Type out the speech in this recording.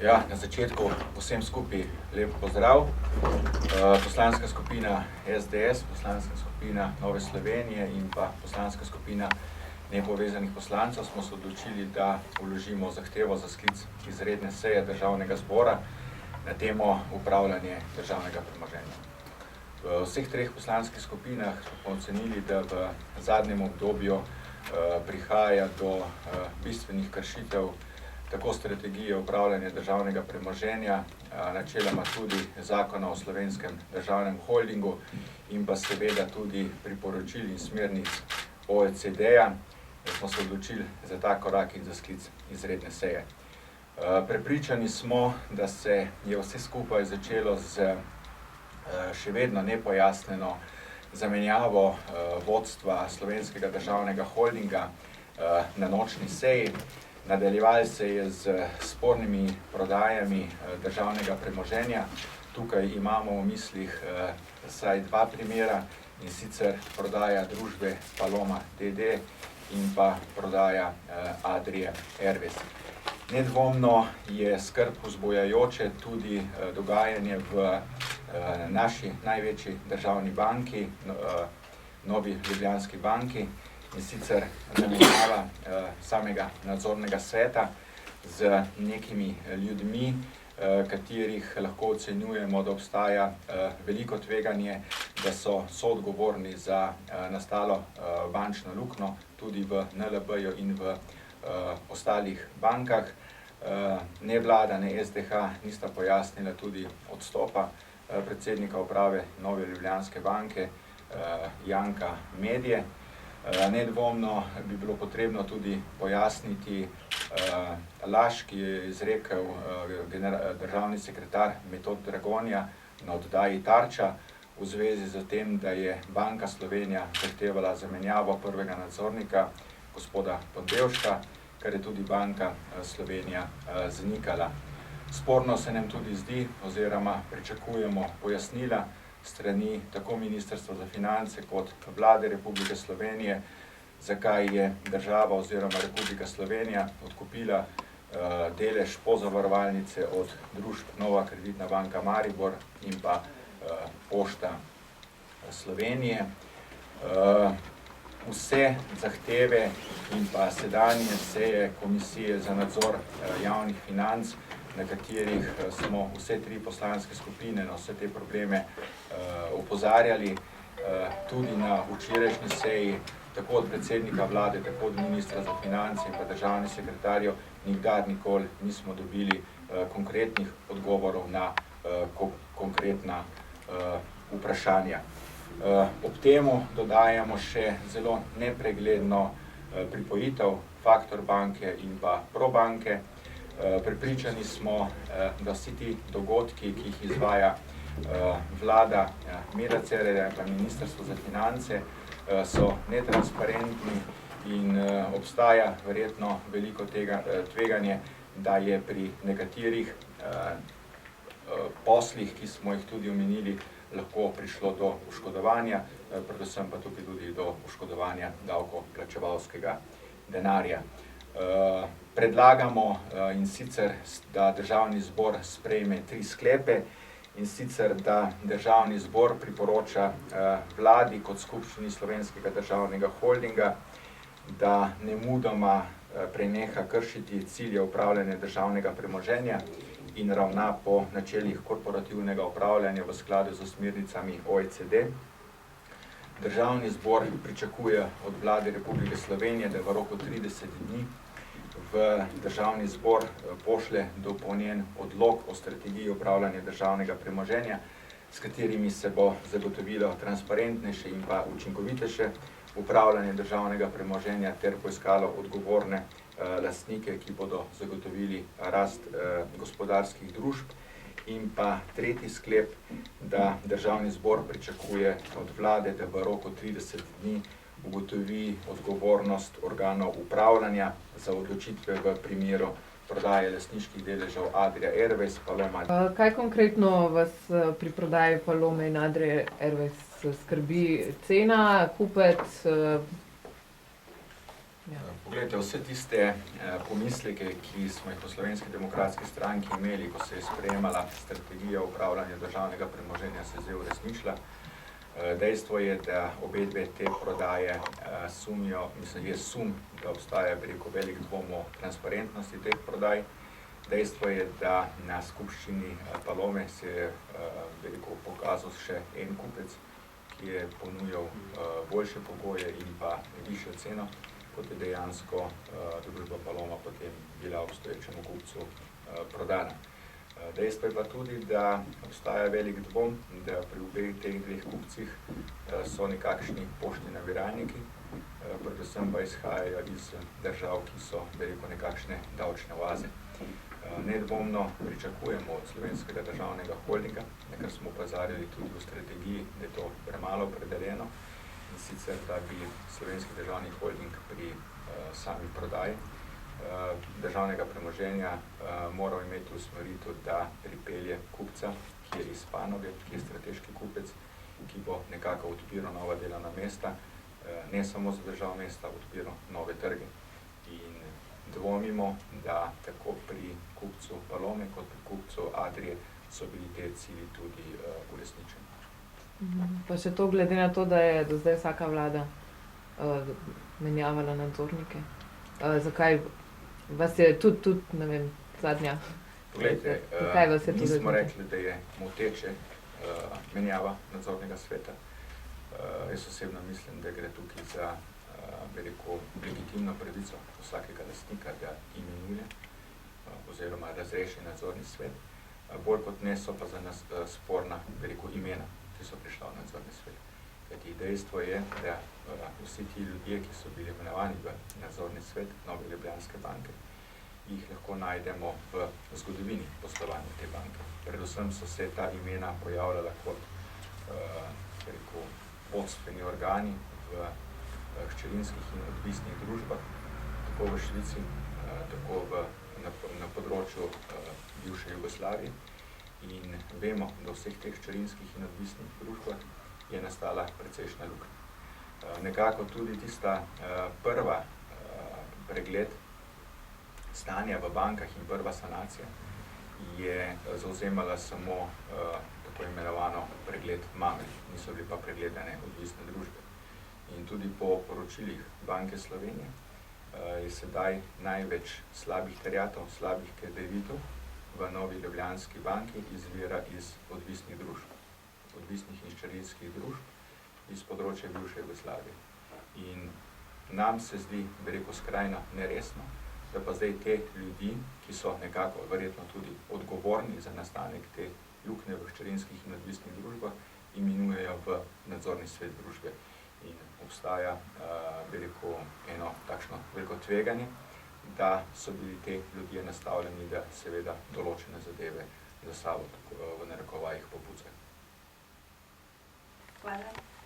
Ja, na začetku vsem skupaj lep pozdrav. Poslanska skupina SDS, poslanska skupina Nove Slovenije in pa poslanska skupina nepovezanih poslancev smo se odločili, da vložimo zahtevo za sklic izredne seje Državnega zbora na temo upravljanje državnega premoženja. V vseh treh poslanskih skupinah smo ocenili, da v zadnjem obdobju prihaja do bistvenih kršitev tako strategije upravljanja državnega premoženja, načeloma tudi Zakona o Slovenskem državnem holdingu in pa seveda tudi priporočil in smernic OECD-ja, da smo se odločili za ta korak in za sklic izredne seje. Prepričani smo, da se je vse skupaj začelo z še vedno nepojasnjeno zamenjavo vodstva Slovenskega državnega holdinga na nočni seji. Nadaljevalo se je z spornimi prodajami državnega premoženja. Tukaj imamo v mislih vsaj dva primera, in sicer prodaja družbe Paloma d.d. in pa prodaja Adrie Airways. Nedvomno je skrb vzbujajoče tudi dogajanje v naši največji državni banki, Novi Ljubljanski banki, in sicer zamenjava samega nadzornega sveta z nekimi ljudmi, katerih lahko ocenjujemo, da obstaja veliko tveganje, da so soodgovorni za nastalo bančno luknjo tudi v NLB-ju in v ostalih bankah. Ne vlada, ne SDH nista pojasnila tudi odstopa predsednika uprave Nove Ljubljanske banke, Janka Medje. Nedvomno bi bilo potrebno tudi pojasniti laž, ki je izrekel državni sekretar Metod Dragonja na oddaji Tarča v zvezi z tem, da je Banka Slovenija zahtevala zamenjavo prvega nadzornika, gospoda Pontevška, kar je tudi Banka Slovenija zanikala. Sporno se nam tudi zdi, oziroma pričakujemo pojasnila strani tako Ministrstva za finance kot Vlade Republike Slovenije, zakaj je država oziroma Republika Slovenija odkupila delež pozavarovalnice od družb Nova Kreditna banka Maribor in pa Pošta Slovenije. Vse zahteve in pa sedanje seje Komisije za nadzor javnih financ, na katerih smo vse tri poslanske skupine na vse te probleme opozarjali, tudi na včerajšnji seji, tako od predsednika vlade, tako od ministra za finance in pa državnih sekretarjev, nikdar nikoli nismo dobili konkretnih odgovorov na konkretna vprašanja. Ob temu dodajamo še zelo nepregledno pripojitev Faktor banke in pa Probanke. Prepričani smo, da vsi ti dogodki, ki jih izvaja vlada Mira Cerarja in pa Ministrstvo za finance, so netransparentni in obstaja verjetno veliko tveganje, da je pri nekaterih poslih, ki smo jih tudi omenili, lahko prišlo do oškodovanja, predvsem pa tukaj tudi do oškodovanja davkoplačevalskega denarja. Predlagamo in sicer, da Državni zbor sprejme 3 sklepe, in sicer, da Državni zbor priporoča vladi kot skupščini Slovenskega državnega holdinga, da nemudoma preneha kršiti cilje upravljanja državnega premoženja in ravna po načelih korporativnega upravljanja v skladu z smernicami OECD. Državni zbor pričakuje od Vlade Republike Slovenije, da v roku 30 dni v Državni zbor pošlje dopolnjen odlok o strategiji upravljanja državnega premoženja, s katerimi se bo zagotovilo transparentnejše in pa učinkovitejše upravljanje državnega premoženja ter poiskalo odgovorne lastnike, ki bodo zagotovili rast gospodarskih družb. In pa tretji sklep, da Državni zbor pričakuje od vlade, da v roku 30 dni ugotovi odgovornost organov upravljanja za odločitve v primeru prodaje lastniških deležev Adria Airways, Paloma. Kaj konkretno vas pri prodaji Palome in Adrie Airways skrbi? Cena, kupec? Ja. Poglejte, vse tiste pomisleke, ki smo jih v Slovenski demokratski stranki imeli, ko se je sprejemala strategija upravljanja državnega premoženja, se je zdaj uresničila. Dejstvo je, da obe dve te prodaje sumijo, je sum, da obstaja velik dvom o transparentnosti teh prodaj. Dejstvo je, da na skupščini Palome se je pokazal še en kupec, ki je ponujal boljše pogoje in pa višjo ceno, kot je dejansko družba Paloma potem bila obstoječemu kupcu prodana. Dejstvo je pa tudi, da obstaja velik dvom, da pri obeh teh dveh kupcih so nekakšni poštni nabiralniki, predvsem pa izhajajo iz držav, ki so nekakšne davčne oaze. Nedvomno pričakujemo od Slovenskega državnega holdinga, na kar smo opozarjali tudi v strategiji, da je to premalo opredeljeno, in sicer, da bi Slovenski državni holding pri sami prodaji državnega premoženja moral imeti usmeritev, da pripelje kupca, ki je iz panoge, ki je strateški kupec, ki bo nekako odpiral nova delovna mesta, ne samo za državna mesta, odpiral nove trge. In dvomimo, da tako pri kupcu Palome kot pri kupcu Adrie so bili te cilji tudi uresničeni. Pa še to glede na to, da je do zdaj vsaka vlada menjavala nadzornike. Zakaj vas je tudi, ne vem, zadnja? Poglejte, Zakaj vas je to nismo zadnja? rekli, da je moteče menjava nadzornega sveta. Jaz osebno mislim, da gre tukaj za legitimno pravico vsakega lastnika, da imenuje oziroma razreši nadzorni svet. Bolj kot ne so pa za nas sporna imena, ki so prišla v nadzorni svet. Kajti dejstvo je, da vsi ti ljudje, ki so bili imenovani v nadzorni svet Nove Ljubljanske banke, jih lahko najdemo v zgodovini poslovanja te banke. Predvsem so se ta imena pojavljala kot vodstveni organi v hčerinskih in odvisnih družbah, tako v Švici, tako na področju bivše Jugoslavije. In vemo, da v vseh teh hčerinskih in odvisnih družbah je nastala precejšnja luknja. Nekako tudi tista prva pregled stanja v bankah in prva sanacija je zavzemala samo tako imenovano pregled mame, niso bili pa pregledane odvisne družbe. In tudi po poročilih Banke Slovenije je sedaj največ slabih terjatev, slabih kreditov v Novi Ljubljanski banki izvira iz odvisnih družb, odvisnih in hčerinskih družb iz področja bivše Jugoslavije. In nam se zdi, skrajno neresno, da pa zdaj te ljudi, ki so nekako verjetno tudi odgovorni za nastanek te luknje v hčerinskih in odvisnih družbah, imenujejo v nadzorni svet družbe. In obstaja, eno takšno veliko tveganje, da so bili te ljudje nastavljeni, da seveda določene zadeve za sabo v narekovajih popucajo. Hvala.